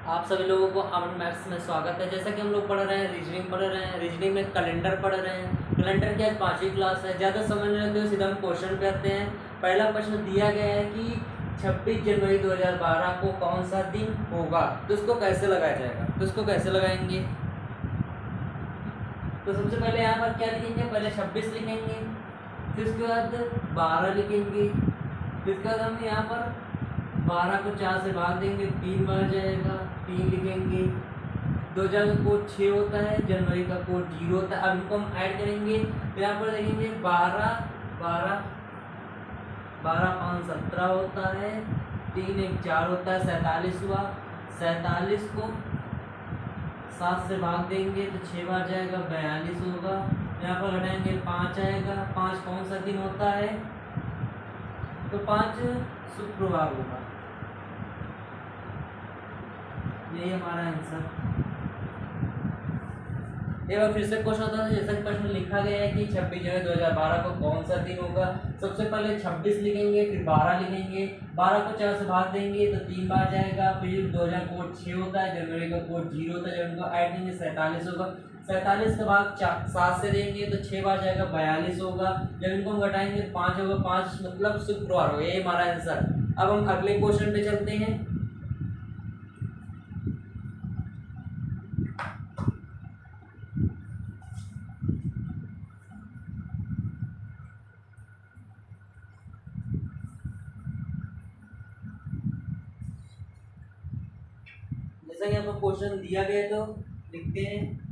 आप सभी लोगों को अमन मैथ्स में स्वागत है। जैसा कि हम लोग पढ़ रहे हैं रीजनिंग पढ़ रहे हैं। रीजनिंग में कैलेंडर पढ़ रहे हैं। कैलेंडर की आज 5वीं क्लास है। ज़्यादा समय नहीं लेते हुए सीधा हम क्वेश्चन पे आते हैं। पहला प्रश्न दिया गया है कि 26 जनवरी 2012 को कौन सा दिन होगा, तो इसको कैसे लगाया जाएगा। तो इसको कैसे लगाएंगे, तो सबसे पहले यहाँ पर क्या लिखेंगे, पहले 26 लिखेंगे, फिर उसके बाद 12 लिखेंगे, फिर उसके बाद हम यहाँ पर 12 को 4 से भाग देंगे, 3 बार जाएगा, 3 लिखेंगे। 2000 का कोड 6 होता है, जनवरी का कोड 0 होता है। अब इनको हम ऐड करेंगे तो यहाँ पर देखेंगे 12 12 12 5 17 होता है, 3 1 4 होता है, 47 हुआ। 47 को 7 से भाग देंगे तो 6 बार जाएगा, 42 होगा। यहाँ पर घटाएंगे 5 आएगा। 5 कौन सा दिन होता है, तो 5 शुक्रवार होगा। यही हमारा आंसर। एक बार फिर से क्वेश्चन होता है, जैसा कि प्रश्न लिखा गया है कि 26 जनवरी 2012 को कौन सा दिन होगा। सबसे पहले 26 लिखेंगे, फिर 12 लिखेंगे, 12 को 4 से भाग देंगे तो 3 बार जाएगा, फिर 2000 कोड 6 होता है, जनवरी का कोड 0 होता है, जब इनको ऐड देंगे 47 होगा। 47 के बाद 7 से देंगे तो 6 बार जाएगा, 42 होगा। जब इनको हम घटाएंगे तो 5 होगा, 5 मतलब शुक्रवार होगा। ये हमारा आंसर। अब हम अगले क्वेश्चन पे चलते हैं। जैसा कि आपको क्वेश्चन दिया गया है तो लिखते हैं।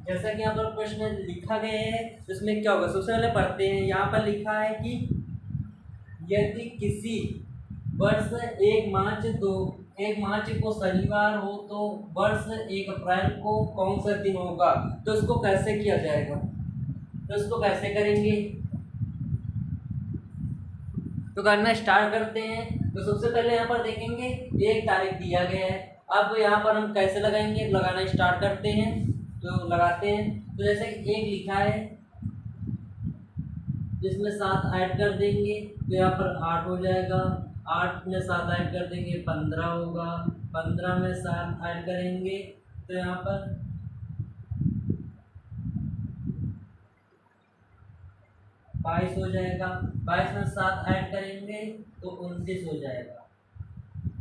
जैसा कि यहाँ पर प्रश्न लिखा गया है उसमें क्या होगा, सबसे पहले पढ़ते हैं। यहाँ पर लिखा है कि यदि किसी वर्ष 1 मार्च को शनिवार हो तो वर्ष 1 अप्रैल को कौन सा दिन होगा। तो इसको कैसे किया जाएगा, तो इसको कैसे करेंगे, तो करना स्टार्ट करते हैं। तो सबसे पहले यहाँ पर देखेंगे 1 तारीख दिया गया है। अब यहाँ पर हम कैसे लगाएंगे, लगाना स्टार्ट करते हैं। तो लगाते हैं, तो जैसे 1 लिखा है जिसमें 7 ऐड कर देंगे तो यहाँ पर 8 हो जाएगा। 8 में 7 ऐड कर देंगे 15 होगा। 15 में 7 ऐड करेंगे तो यहाँ पर 22 हो जाएगा। 22 में 7 ऐड करेंगे तो 29 हो जाएगा।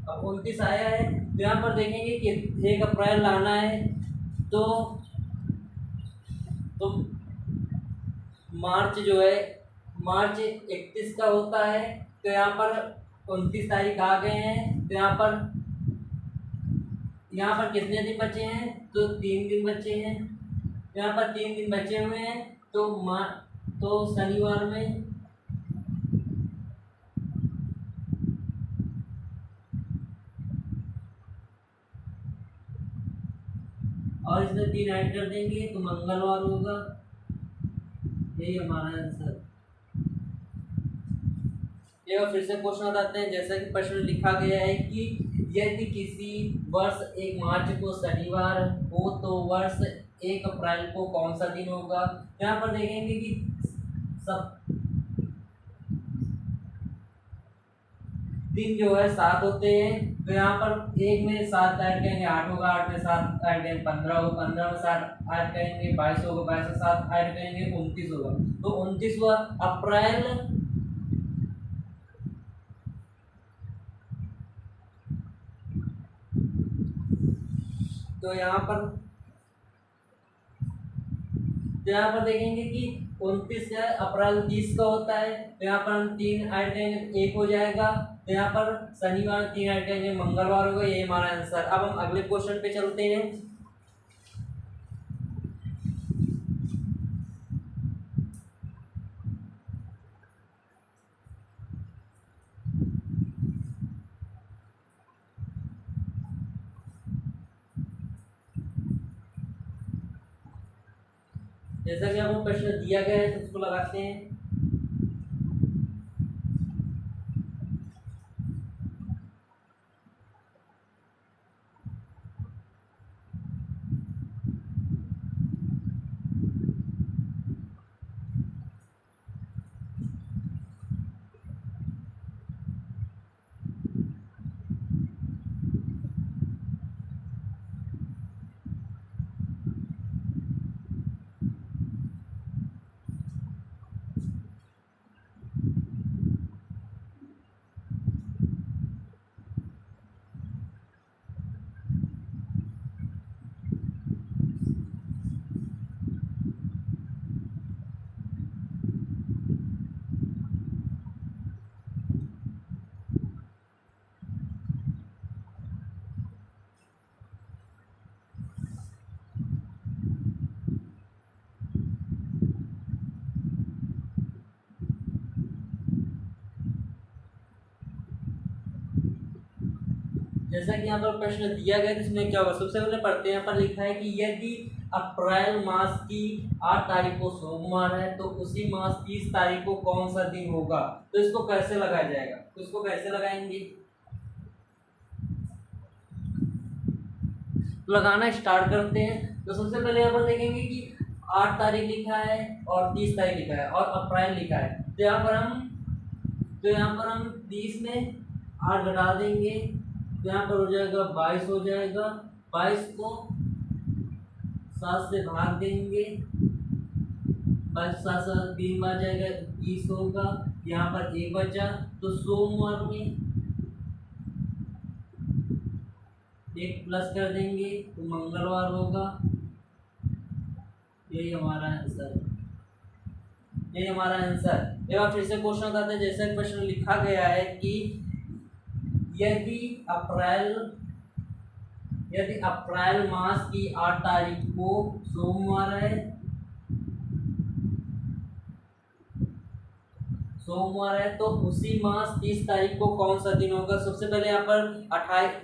अब 29 आया है तो यहाँ पर देखेंगे कि 1 अप्रैल लाना है तो मार्च जो है मार्च 31 का होता है। तो यहाँ पर 29 तारीख आ गए हैं तो यहाँ पर कितने दिन बचे हैं, तो 3 दिन बचे हैं। यहाँ पर 3 दिन बचे हुए हैं तो शनिवार में और इसमें 3 ऐड कर देंगे तो मंगलवार होगा। यही हमारा आंसर। एक बार फिर से क्वेश्चन बताते हैं। जैसा कि प्रश्न लिखा गया है कि यदि किसी वर्ष 1 मार्च को शनिवार हो तो वर्ष 1 अप्रैल को कौन सा दिन होगा। यहाँ पर देखेंगे कि सब दिन जो है 7 होते हैं। तो यहाँ पर 1 में 7 ऐड करेंगे 8 होगा। 8 में 7 ऐड करेंगे 15 होगा। 15 में 7 ऐड करेंगे 22 होगा। 22 में 7 ऐड करेंगे 29 होगा। तो 29 हुआ। तो यहाँ पर देखेंगे कि 29 है, अप्रैल 30 का होता है, तो यहाँ पर हम 3 ऐड करेंगे, 1 हो जाएगा। तो यहाँ पर शनिवार 3 ऐड करेंगे, मंगलवार होगा। ये हमारा आंसर। अब हम अगले क्वेश्चन पे चलते हैं। जैसा कि आपको प्रश्न दिया गया है तो उसको लगाते हैं। जैसा कि यहाँ पर प्रश्न दिया गया है, तो इसमें क्या होगा? सबसे पहले पढ़ते हैं। यहाँ पर लिखा है कि यदि अप्रैल मास की 8 तारीख को सोमवार है तो उसी मास 30 तारीख को कौन सा दिन होगा? तो इसको कैसे लगाया जाएगा? तो इसको कैसे लगाएंगे? लगाना स्टार्ट करते हैं। तो सबसे पहले यहाँ पर देखेंगे कि 8 तारीख लिखा है और 30 तारीख लिखा है और अप्रैल लिखा है। तो यहाँ पर हम 30 में 8 घटा देंगे, तो यहाँ पर हो जाएगा 22 हो जाएगा। 22 को 7 से भाग देंगे, 22 7 7 3 बार जाएगा, 21 होगा। यहाँ पर 1 बचा, तो सोमवार में 1 प्लस कर देंगे तो मंगलवार होगा। यही हमारा आंसर। एक बार फिर से क्वेश्चन बताते हैं। जैसे क्वेश्चन लिखा गया है कि यदि अप्रैल मास की 8 तारीख को सोमवार है तो उसी मास 30 तारीख को कौन सा दिन होगा? सबसे पहले यहाँ पर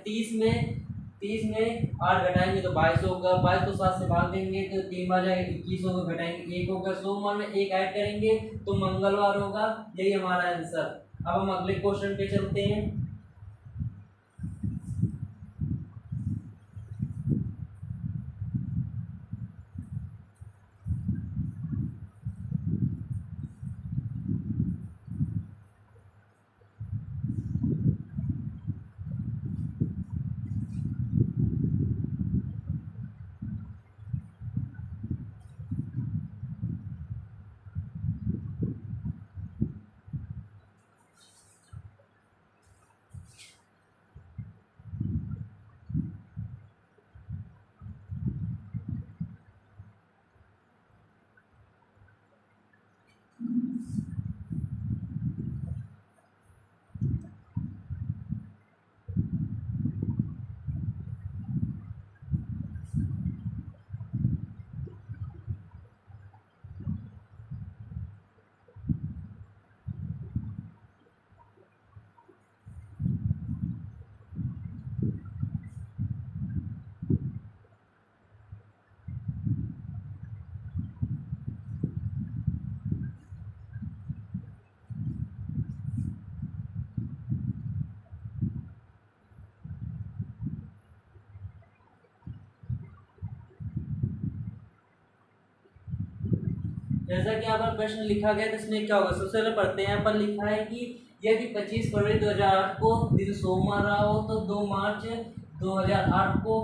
30 में 8 घटाएंगे तो 22 होगा। 22 को 7 से भाग देंगे तो 3 बार जाएगा, 21 होगा, घटाएंगे 1 होगा। सोमवार में 1 ऐड करेंगे तो मंगलवार होगा। यही हमारा आंसर। अब हम अगले क्वेश्चन पे चलते हैं। जैसा कि यहाँ पर प्रश्न लिखा गया है तो इसमें क्या होगा? सबसे पहले पढ़ते हैं। यहाँ पर लिखा है कि यदि 25 फरवरी 2008 को दिन सोमवार रहा हो तो 2 मार्च 2008 को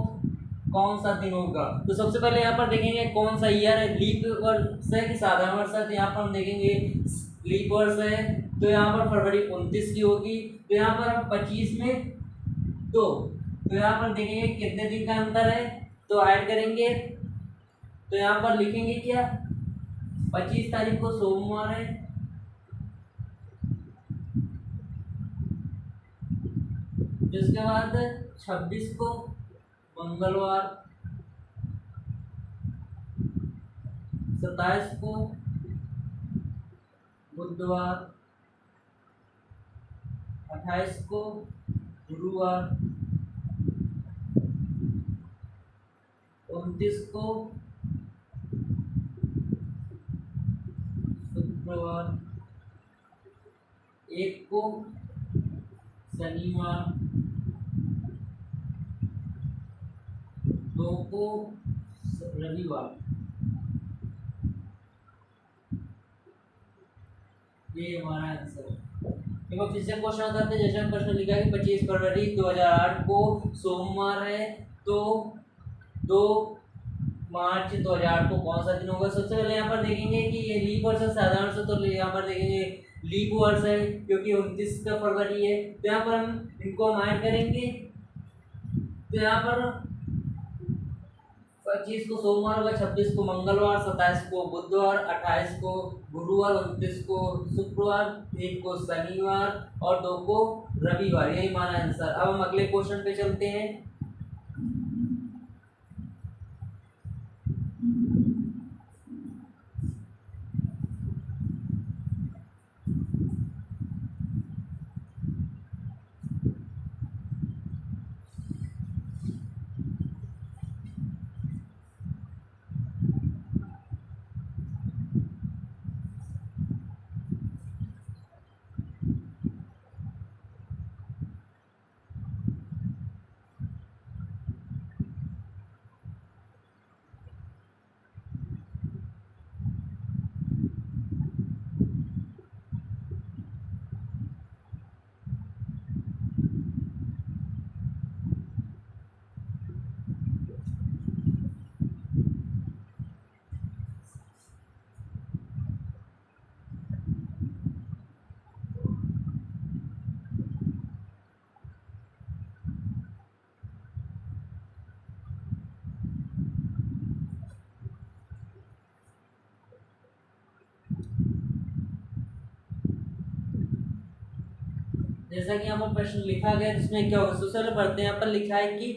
कौन सा दिन होगा? तो सबसे पहले यहाँ पर देखेंगे कौन सा ईयर है, लीप वर्ष है कि साधारण वर्ष है। तो यहाँ पर हम देखेंगे लीप वर्ष है, तो यहाँ पर फरवरी 29 की होगी। तो यहाँ पर हम 25 में 2, तो यहाँ पर देखेंगे कितने दिन का अंतर है? तो ऐड करेंगे, तो यहाँ पर लिखेंगे क्या, 25 तारीख को सोमवार है, जिसके बाद 26 को मंगलवार, 27 को बुधवार, 28 को गुरुवार, 29 को शुक्रवार, 1 को शनिवार, 2 को रविवार। ये हमारा आंसर है। देखो फिर से क्वेश्चन करते हैं, जैसे हम प्रश्न लिखा है कि 25 फरवरी 2008 को सोमवार है, तो 2 मार्च 2008 को कौन सा दिन होगा। सबसे पहले यहाँ पर देखेंगे कि ये लीप वर्ष है साधारण से, तो यहाँ पर देखेंगे लीप वर्ष है क्योंकि 29 का फरवरी है, तो यहाँ पर हम इनको हम ऐड करेंगे। तो यहाँ पर 25 को सोमवार होगा, 26 को मंगलवार, 27 को बुधवार, 28 को गुरुवार, 29 को शुक्रवार, 1 को शनिवार और 2 को रविवार। यही हमारा आंसर। अब हम अगले क्वेश्चन पे चलते हैं। जैसा कि यहाँ पर प्रश्न लिखा गया जिसमें क्या होगा, सबसे पहले पढ़ते हैं। यहाँ पर लिखा है कि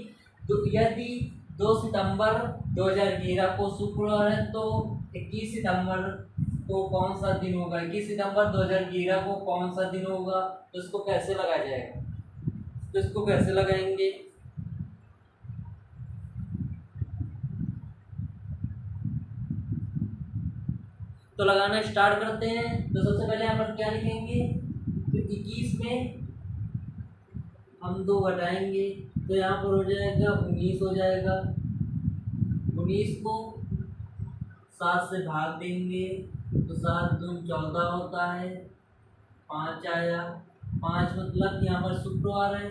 यदि 2 सितंबर 2011 को शुक्रवार है तो 21 सितंबर को कौन सा दिन होगा। 21 सितंबर 2011 को कौन सा दिन होगा, तो इसको कैसे लगाया जाएगा, तो इसको कैसे लगाएंगे। तो लगाना स्टार्ट करते हैं। तो सबसे पहले यहाँ पर क्या लिखेंगे, तो 21 में हम 2 घटाएंगे, तो यहाँ पर हो जाएगा 19 हो जाएगा। 19 को 7 से भाग देंगे तो 7 दूनी 14 होता है, 5 आया। 5 मतलब यहाँ पर शुक्रवार है,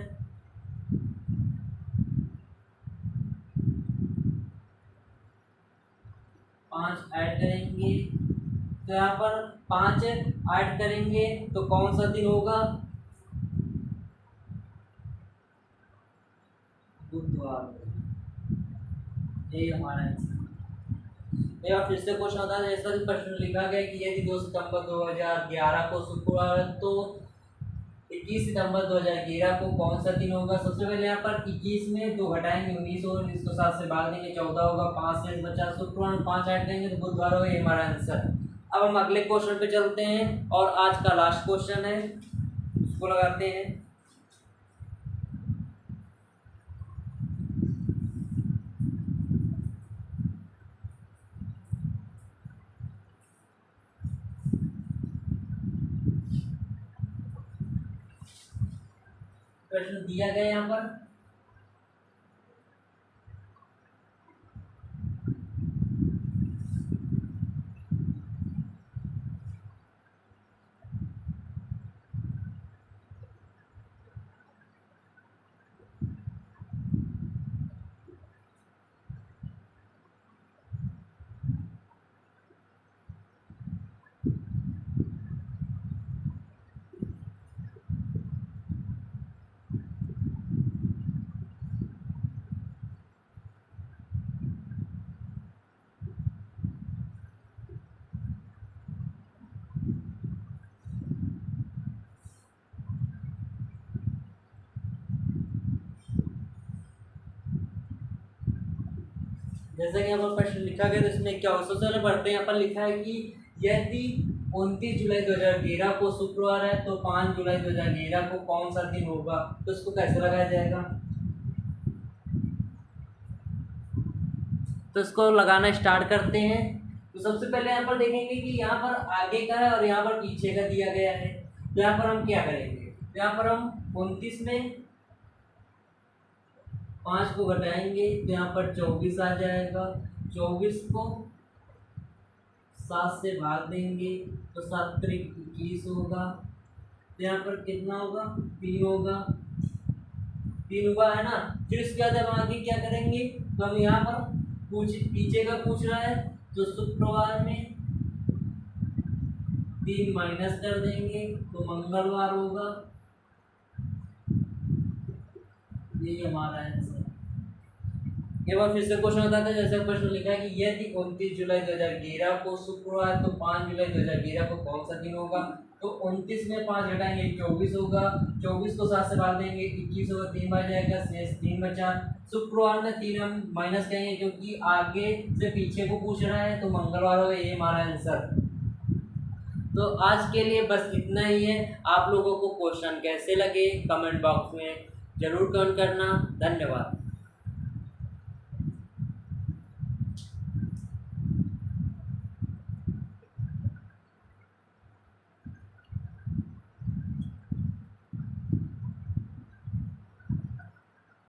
5 ऐड करेंगे। तो यहाँ पर 5 ऐड करेंगे तो कौन सा दिन होगा, बुधवार। ये हमारा आंसर। एक बार फिर से क्वेश्चन होता है, जैसा कि प्रश्न लिखा गया कि यदि 2 सितंबर 2011 को शुक्रवार है तो 21 सितंबर 2011 को कौन सा दिन होगा। सबसे पहले यहाँ पर 21 में 2 घटाएंगे 19 होगा, 19 को 7 से भाग देंगे 14 होगा, 5 से बचा शुक्रवार, 5 ऐड करेंगे तो बुधवार होगा। ये हमारा आंसर। अब हम अगले क्वेश्चन पे चलते हैं और आज का लास्ट क्वेश्चन है, उसको लगाते हैं। प्रश्न दिया गया यहाँ पर, जैसा कि यहाँ पर प्रश्न लिखा गया तो इसमें क्या हो, सबसे पहले पढ़ते हैं। यहाँ पर लिखा है कि यदि 29 जुलाई 2011 को शुक्रवार है तो 5 जुलाई 2011 को कौन सा दिन होगा, तो इसको कैसे लगाया जाएगा। तो इसको लगाना स्टार्ट करते हैं। तो सबसे पहले यहाँ पर देखेंगे कि यहाँ पर आगे का है और यहाँ पर पीछे का दिया गया है। तो यहाँ पर हम क्या करेंगे, तो यहाँ पर हम 29 में 5 को घटाएंगे तो यहाँ पर 24 आ जाएगा। 24 को 7 से भाग देंगे तो 7 त्रिक 21 होगा। तो यहाँ पर कितना होगा, 3 होगा। 3 हुआ है ना। फिर इसके बाद हम आगे क्या करेंगे, तो हम यहाँ पर पीछे का पूछ रहा है तो शुक्रवार में 3 माइनस कर देंगे तो मंगलवार होगा। ये हमारा आंसर। एक बार फिर से क्वेश्चन बताते हैं। जैसे क्वेश्चन लिखा है कि यदि 29 जुलाई 2011 को शुक्रवार तो 5 जुलाई 2011 को कौन सा दिन होगा। तो 29 में 5 घटाएंगे 24 होगा। 24 को 7 से भाग देंगे 21 होगा, 3 बच जाएगा, शेष 3 बचा। शुक्रवार में 3 हम माइनस करेंगे क्योंकि आगे से पीछे को पूछ रहा है तो मंगलवार होगा। ये हमारा आंसर। तो आज के लिए बस इतना ही है। आप लोगों को क्वेश्चन कैसे लगे कमेंट बॉक्स में जरूर कमेंट करना। धन्यवाद।